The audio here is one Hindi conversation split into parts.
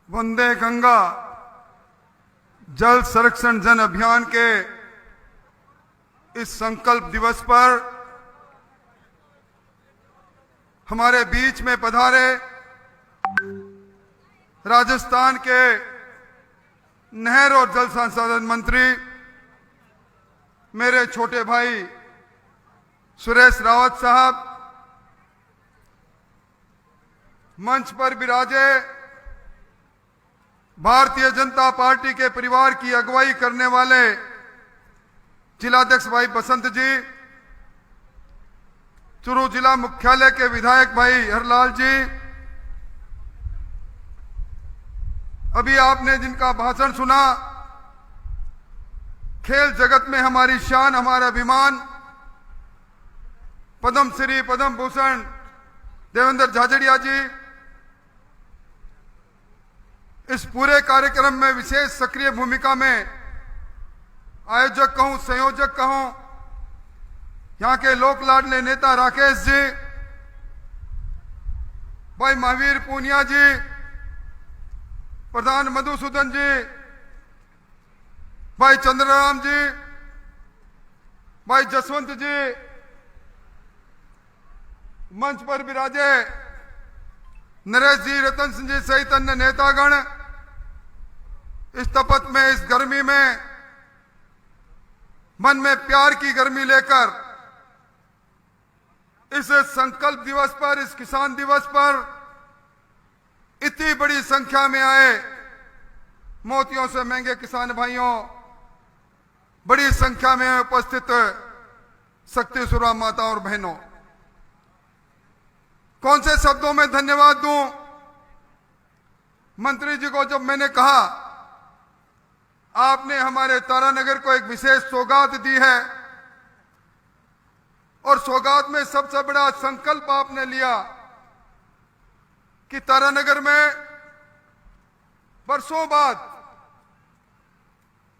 वंदे गंगा जल संरक्षण जन अभियान के इस संकल्प दिवस पर हमारे बीच में पधारे राजस्थान के नहर और जल संसाधन मंत्री मेरे छोटे भाई सुरेश रावत साहब, मंच पर विराजे भारतीय जनता पार्टी के परिवार की अगुवाई करने वाले जिलाध्यक्ष भाई बसंत जी, चूरू जिला मुख्यालय के विधायक भाई हरलाल जी, अभी आपने जिनका भाषण सुना, खेल जगत में हमारी शान, हमारा अभिमान, पद्म श्री पद्म भूषण देवेंद्र झाझड़िया जी, इस पूरे कार्यक्रम में विशेष सक्रिय भूमिका में आयोजक कहूं, संयोजक कहूं, यहां के लोक लाडले नेता राकेश जी, भाई महावीर पूनिया जी, प्रधान मधुसूदन जी, भाई चंद्रराम जी, भाई जसवंत जी, मंच पर विराजे नरेश जी, रतन सिंह जी सहित अन्य नेतागण, इस तपत में, इस गर्मी में मन में प्यार की गर्मी लेकर इस संकल्प दिवस पर, इस किसान दिवस पर इतनी बड़ी संख्या में आए मोतियों से महंगे किसान भाइयों, बड़ी संख्या में उपस्थित शक्ति सुरा माता और बहनों, कौन से शब्दों में धन्यवाद दूं। मंत्री जी को जब मैंने कहा आपने हमारे तारानगर को एक विशेष सौगात दी है और सौगात में सबसे बड़ा संकल्प आपने लिया कि तारानगर में वर्षों बाद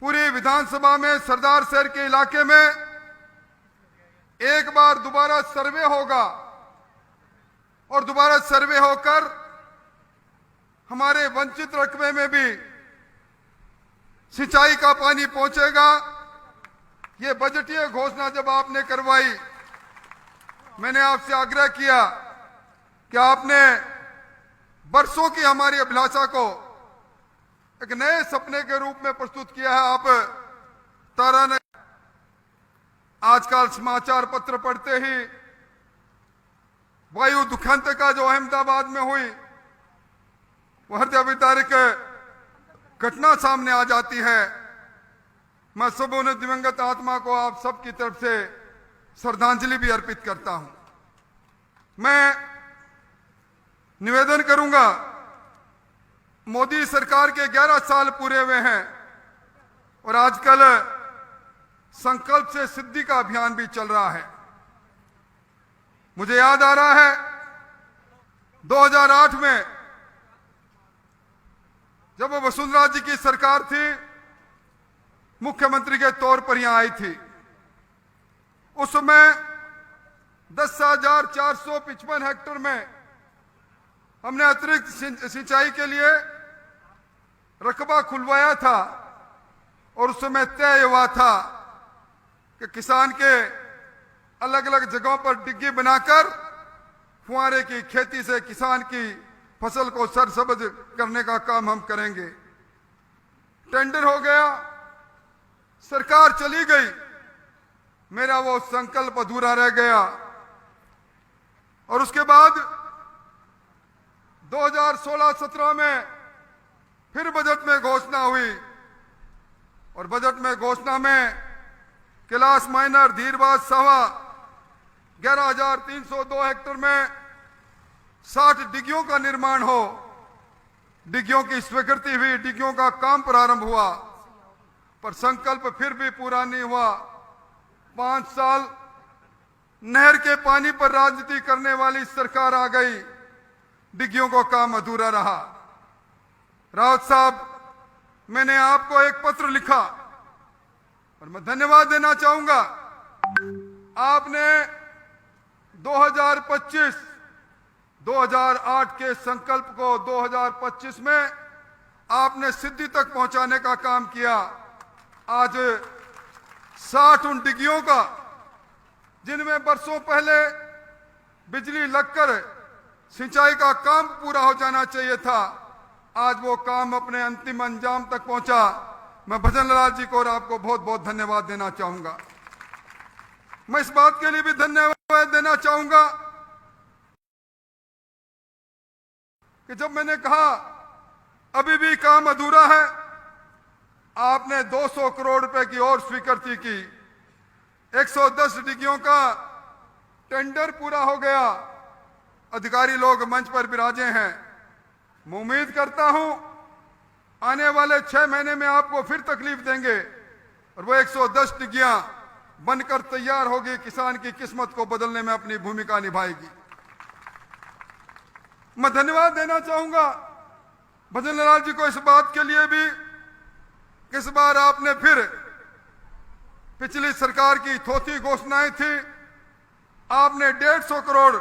पूरी विधानसभा में सरदार शहर के इलाके में एक बार दोबारा सर्वे होगा और दोबारा सर्वे होकर हमारे वंचित रकबे में भी सिंचाई का पानी पहुंचेगा। ये बजटीय घोषणा जब आपने करवाई, मैंने आपसे आग्रह किया कि आपने वर्षों की हमारी अभिलाषा को एक नए सपने के रूप में प्रस्तुत किया है। आप तारानगर, आजकल समाचार पत्र पढ़ते ही वायु दुखंत का जो अहमदाबाद में हुई वो हृदय विदारक घटना सामने आ जाती है। मैं सब उन दिवंगत आत्मा को आप सबकी तरफ से श्रद्धांजलि भी अर्पित करता हूं। मैं निवेदन करूंगा, मोदी सरकार के 11 साल पूरे हुए हैं और आजकल संकल्प से सिद्धि का अभियान भी चल रहा है। मुझे याद आ रहा है 2008 में जब वो वसुंधरा जी की सरकार थी, मुख्यमंत्री के तौर पर यहां आई थी, उस समय 10,455 हेक्टेयर में हमने अतिरिक्त सिंचाई के लिए रकबा खुलवाया था और उस समय तय हुआ था कि किसान के अलग अलग जगहों पर डिग्गी बनाकर फुहारे की खेती से किसान की फसल को सरसब्ज करने का काम हम करेंगे। टेंडर हो गया, सरकार चली गई, मेरा वो संकल्प अधूरा रह गया और उसके बाद 2016-17 में फिर बजट में घोषणा हुई और बजट में घोषणा में कैलाश माइनर धीरबाद सावा 11,302 हेक्टेयर में 60 डिग्गियों का निर्माण हो, डिग्गियों की स्वीकृति हुई, डिग्गियों का काम प्रारंभ हुआ, पर संकल्प फिर भी पूरा नहीं हुआ। 5 साल नहर के पानी पर राजनीति करने वाली सरकार आ गई, डिग्गियों को काम अधूरा रहा। रावत साहब, मैंने आपको एक पत्र लिखा और मैं धन्यवाद देना चाहूंगा। आपने 2008 के संकल्प को 2025 में आपने सिद्धि तक पहुंचाने का काम किया। आज 60 उन डिग्गियों का जिनमें बरसों पहले बिजली लगकर सिंचाई का काम पूरा हो जाना चाहिए था, आज वो काम अपने अंतिम अंजाम तक पहुंचा। मैं भजन लाल जी को और आपको बहुत बहुत धन्यवाद देना चाहूंगा। मैं इस बात के लिए भी धन्यवाद देना चाहूंगा कि जब मैंने कहा अभी भी काम अधूरा है, आपने 200 करोड़ रुपए की और स्वीकृति की। 110 डिग्गियों का टेंडर पूरा हो गया। अधिकारी लोग मंच पर विराजे हैं। मैं उम्मीद करता हूं आने वाले 6 महीने में आपको फिर तकलीफ देंगे और वो 110 डिग्गियां बनकर तैयार होगी, किसान की किस्मत को बदलने में अपनी भूमिका निभाएगी। मैं धन्यवाद देना चाहूंगा भजन लाल जी को इस बात के लिए भी कि इस बार आपने फिर पिछली सरकार की थोथी घोषणाएं थी, आपने 150 करोड़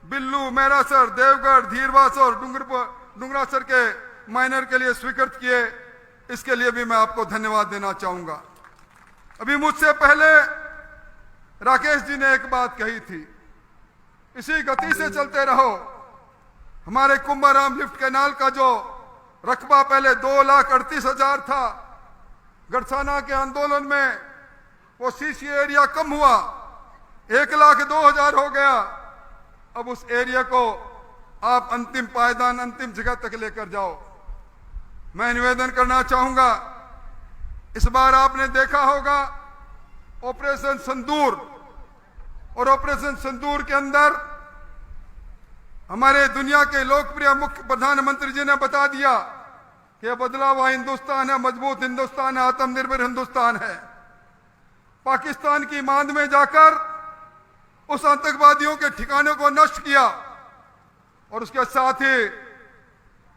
बिल्लू, मैरासर, देवगढ़, धीरवास और डुंगरासर के माइनर के लिए स्वीकृत किए। इसके लिए भी मैं आपको धन्यवाद देना चाहूंगा। अभी मुझसे पहले राकेश जी ने एक बात कही थी, इसी गति से चलते रहो। हमारे कुंभाराम लिफ्ट कैनाल का जो रकबा पहले 2,38,000 था, गढ़साना के आंदोलन में वो सीसी एरिया कम हुआ, 1,02,000 हो गया। अब उस एरिया को आप अंतिम पायदान, अंतिम जगह तक लेकर जाओ। मैं निवेदन करना चाहूंगा, इस बार आपने देखा होगा ऑपरेशन संदूर, और ऑपरेशन संदूर के अंदर हमारे दुनिया के लोकप्रिय मुख्य प्रधानमंत्री जी ने बता दिया कि यह बदला हुआ हिंदुस्तान है, मजबूत हिंदुस्तान है, आत्मनिर्भर हिंदुस्तान है। पाकिस्तान की मांद में जाकर उस आतंकवादियों के ठिकानों को नष्ट किया और उसके साथ ही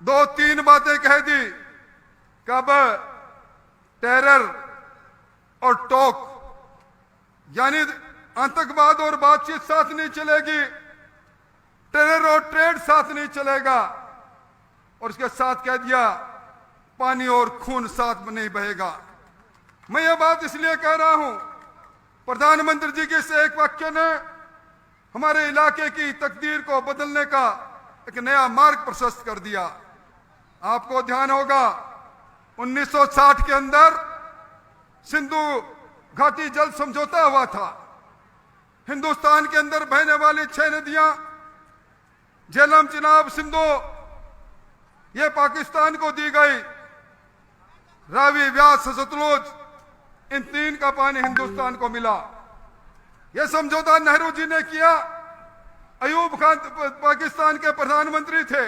2-3 बातें कह दी कि अब टेरर और टॉक यानी आतंकवाद और बातचीत साथ नहीं चलेगी, टेरर और ट्रेड साथ नहीं चलेगा। और उसके साथ कह दिया पानी और खून साथ नहीं बहेगा। मैं ये बात इसलिए कह रहा हूं, प्रधानमंत्री जी के इस एक वाक्य ने हमारे इलाके की तकदीर को बदलने का एक नया मार्ग प्रशस्त कर दिया। आपको ध्यान होगा 1960 के अंदर सिंधु घाटी जल समझौता हुआ था। हिंदुस्तान के अंदर बहने वाली 6 नदियां झेलम, चिनाब, सिंधु, ये पाकिस्तान को दी गई। रावी, व्यास, सतलुज, इन 3 का पानी हिंदुस्तान को मिला। यह समझौता नेहरू जी ने किया। अयूब खान पाकिस्तान के प्रधानमंत्री थे।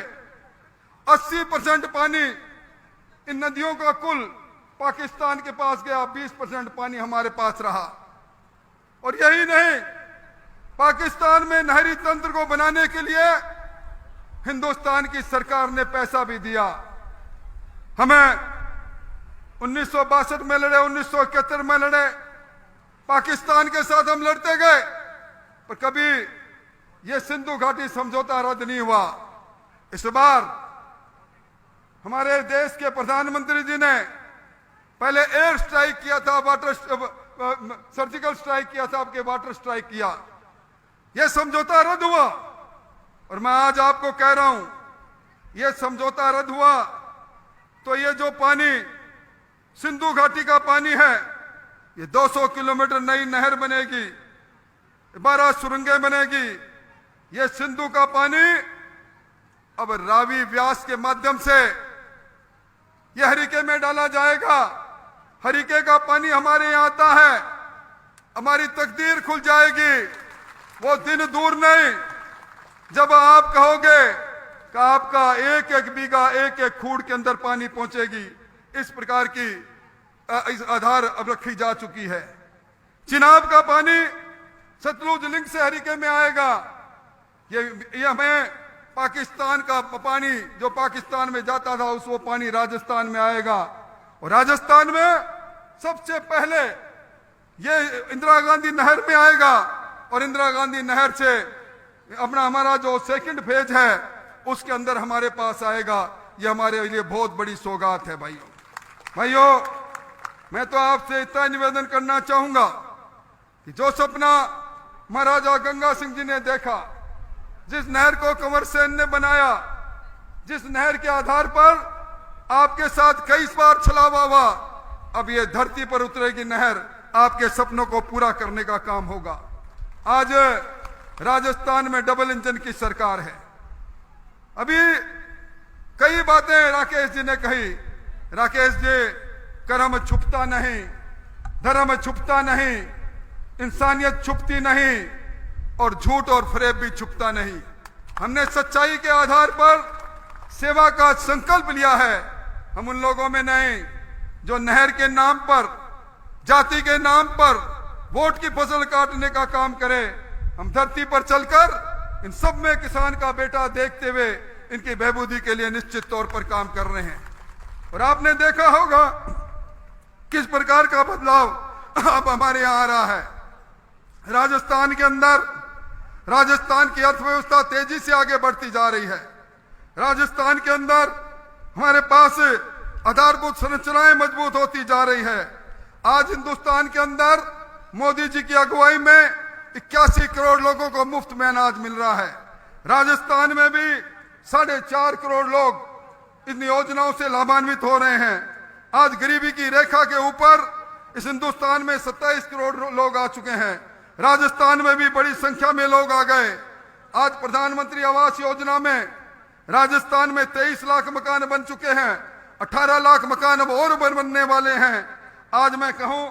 80% पानी इन नदियों का कुल पाकिस्तान के पास गया, 20% पानी हमारे पास रहा। और यही नहीं, पाकिस्तान में नहरी तंत्र को बनाने के लिए हिंदुस्तान की सरकार ने पैसा भी दिया। हमें 1962 में लड़े, 1971 में लड़े, पाकिस्तान के साथ हम लड़ते गए, पर कभी यह सिंधु घाटी समझौता रद्द नहीं हुआ। इस बार हमारे देश के प्रधानमंत्री जी ने पहले एयर स्ट्राइक किया था, सर्जिकल स्ट्राइक किया था, आपके वाटर स्ट्राइक किया। यह समझौता रद्द हुआ और मैं आज आपको कह रहा हूं, यह समझौता रद्द हुआ तो ये जो पानी सिंधु घाटी का पानी है, ये 200 किलोमीटर नई नहर बनेगी, 12 सुरंगें बनेगी। ये सिंधु का पानी अब रावी, व्यास के माध्यम से यह हरिके में डाला जाएगा। हरिके का पानी हमारे यहां आता है, हमारी तकदीर खुल जाएगी। वो दिन दूर नहीं जब आप कहोगे कि आपका एक एक बीघा, एक एक खूड़ के अंदर पानी पहुंचेगी। इस प्रकार की इस आधार अब रखी जा चुकी है। चिनाब का पानी सतलुज लिंक से हरिके में आएगा। ये हमें पाकिस्तान का पानी जो पाकिस्तान में जाता था, उस वो पानी राजस्थान में आएगा। और राजस्थान में सबसे पहले ये इंदिरा गांधी नहर में आएगा और इंदिरा गांधी नहर से अपना हमारा जो सेकंड फेज है उसके अंदर हमारे पास आएगा। ये हमारे लिए बहुत बड़ी सौगात है। भाइयों, मैं तो आपसे इतना निवेदन करना चाहूंगा कि जो सपना महाराजा गंगा सिंह जी ने देखा, जिस नहर को कंवर सेन ने बनाया, जिस नहर के आधार पर आपके साथ कई बार छलावा हुआ, अब ये धरती पर उतरेगी नहर, आपके सपनों को पूरा करने का काम होगा। आज राजस्थान में डबल इंजन की सरकार है। अभी कई बातें राकेश जी ने कही। राकेश जी, कर्म छुपता नहीं, धर्म छुपता नहीं, इंसानियत छुपती नहीं, और झूठ और फरेब भी छुपता नहीं। हमने सच्चाई के आधार पर सेवा का संकल्प लिया है। हम उन लोगों में नहीं जो नहर के नाम पर, जाति के नाम पर वोट की फसल काटने का काम करे। हम धरती पर चलकर इन सब में किसान का बेटा देखते हुए इनकी बहबूदी के लिए निश्चित तौर पर काम कर रहे हैं। और आपने देखा होगा किस प्रकार का बदलाव अब हमारे यहां आ रहा है। राजस्थान के अंदर राजस्थान की अर्थव्यवस्था तेजी से आगे बढ़ती जा रही है। राजस्थान के अंदर हमारे पास आधारभूत संरचनाएं मजबूत होती जा रही है। आज हिंदुस्तान के अंदर मोदी जी की अगुवाई में 81 करोड़ लोगों को मुफ्त में अनाज मिल रहा है। राजस्थान में भी 4.5 करोड़ लोग इन योजनाओं से लाभान्वित हो रहे हैं। आज गरीबी की रेखा के ऊपर इस हिंदुस्तान में 27 करोड़ लोग आ चुके हैं। राजस्थान में भी बड़ी संख्या में लोग आ गए। आज प्रधानमंत्री आवास योजना में राजस्थान में 23 लाख मकान बन चुके हैं। 18 लाख मकान अब और बनने वाले हैं। आज मैं कहूं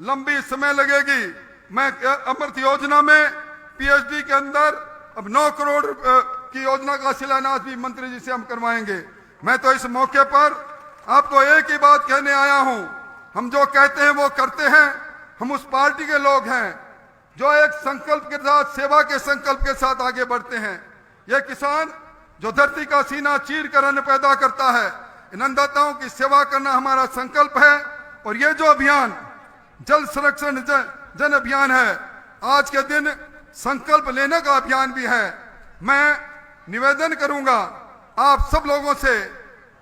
लंबी समय लगेगी। मैं अमृत योजना में पीएचडी के अंदर अब 9 करोड़ की योजना का शिलान्यास भी मंत्री जी से हम करवाएंगे। मैं तो इस मौके पर आपको एक ही बात कहने आया हूं, हम जो कहते हैं वो करते हैं। हम उस पार्टी के लोग हैं जो एक संकल्प के साथ, सेवा के संकल्प के साथ आगे बढ़ते हैं। ये किसान जो धरती का सीना चीर कर अन्न पैदा करता है, इन अन्नदाताओं की सेवा करना हमारा संकल्प है। और ये जो अभियान जल संरक्षण जन अभियान है, आज के दिन संकल्प लेने का अभियान भी है। मैं निवेदन करूंगा आप सब लोगों से,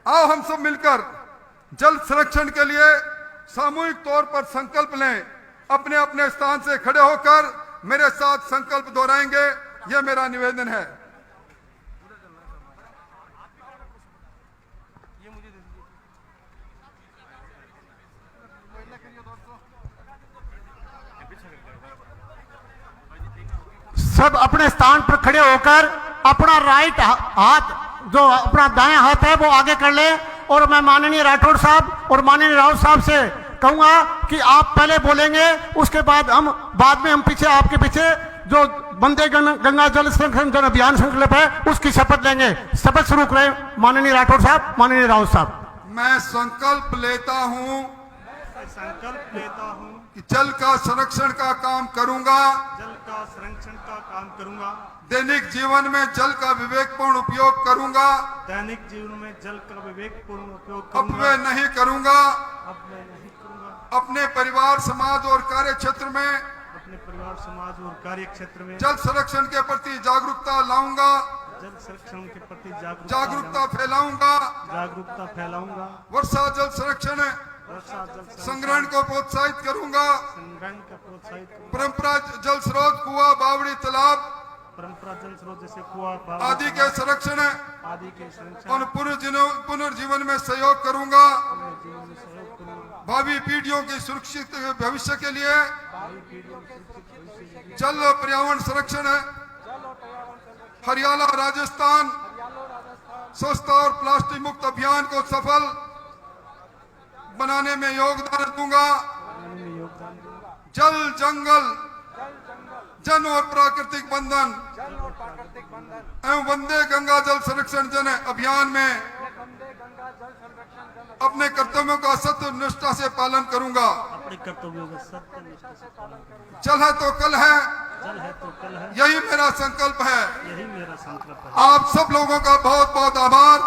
आओ हम सब मिलकर जल संरक्षण के लिए सामूहिक तौर पर संकल्प लें। अपने अपने स्थान से खड़े होकर मेरे साथ संकल्प दोहराएंगे, यह मेरा निवेदन है। सब अपने स्थान पर खड़े होकर अपना राइट हाथ, जो अपना दायां हाथ है वो आगे कर ले। और मैं माननीय राठौड़ साहब और माननीय राउत साहब से कहूंगा कि आप पहले बोलेंगे, उसके बाद हम पीछे, आपके पीछे जो वंदे गंगा जल संरक्षण जन अभियान संकल्प है उसकी शपथ लेंगे। शपथ शुरू करें माननीय राठौड़ साहब, माननीय राउत साहब। मैं संकल्प लेता हूं कि जल का संरक्षण का काम करूंगा। दैनिक जीवन में जल का विवेकपूर्ण उपयोग करूंगा। अपव्यय नहीं करूंगा। अपने परिवार, समाज और कार्य क्षेत्र में जल संरक्षण के प्रति जागरूकता लाऊंगा। जागरूकता फैलाऊंगा। वर्षा जल संरक्षण संग्रहण को प्रोत्साहित करूंगा। परंपरा जल स्रोत, कुआं, बावड़ी, तालाब जैसे आदि के संरक्षण और पुनर्जीवन में सहयोग करूंगा। भावी पीढ़ियों की सुरक्षित भविष्य के लिए जल और पर्यावरण संरक्षण हरियाणा राजस्थान स्वच्छता और प्लास्टिक मुक्त अभियान को सफल बनाने में योगदान दूंगा। जल जंगल जन और प्राकृतिक बंधन एवं वंदे गंगा जल संरक्षण जन अभियान में अपने कर्तव्यों का सत्य निष्ठा से पालन करूंगा। जल है तो कल है, यही मेरा संकल्प है। आप सब लोगों का बहुत बहुत आभार।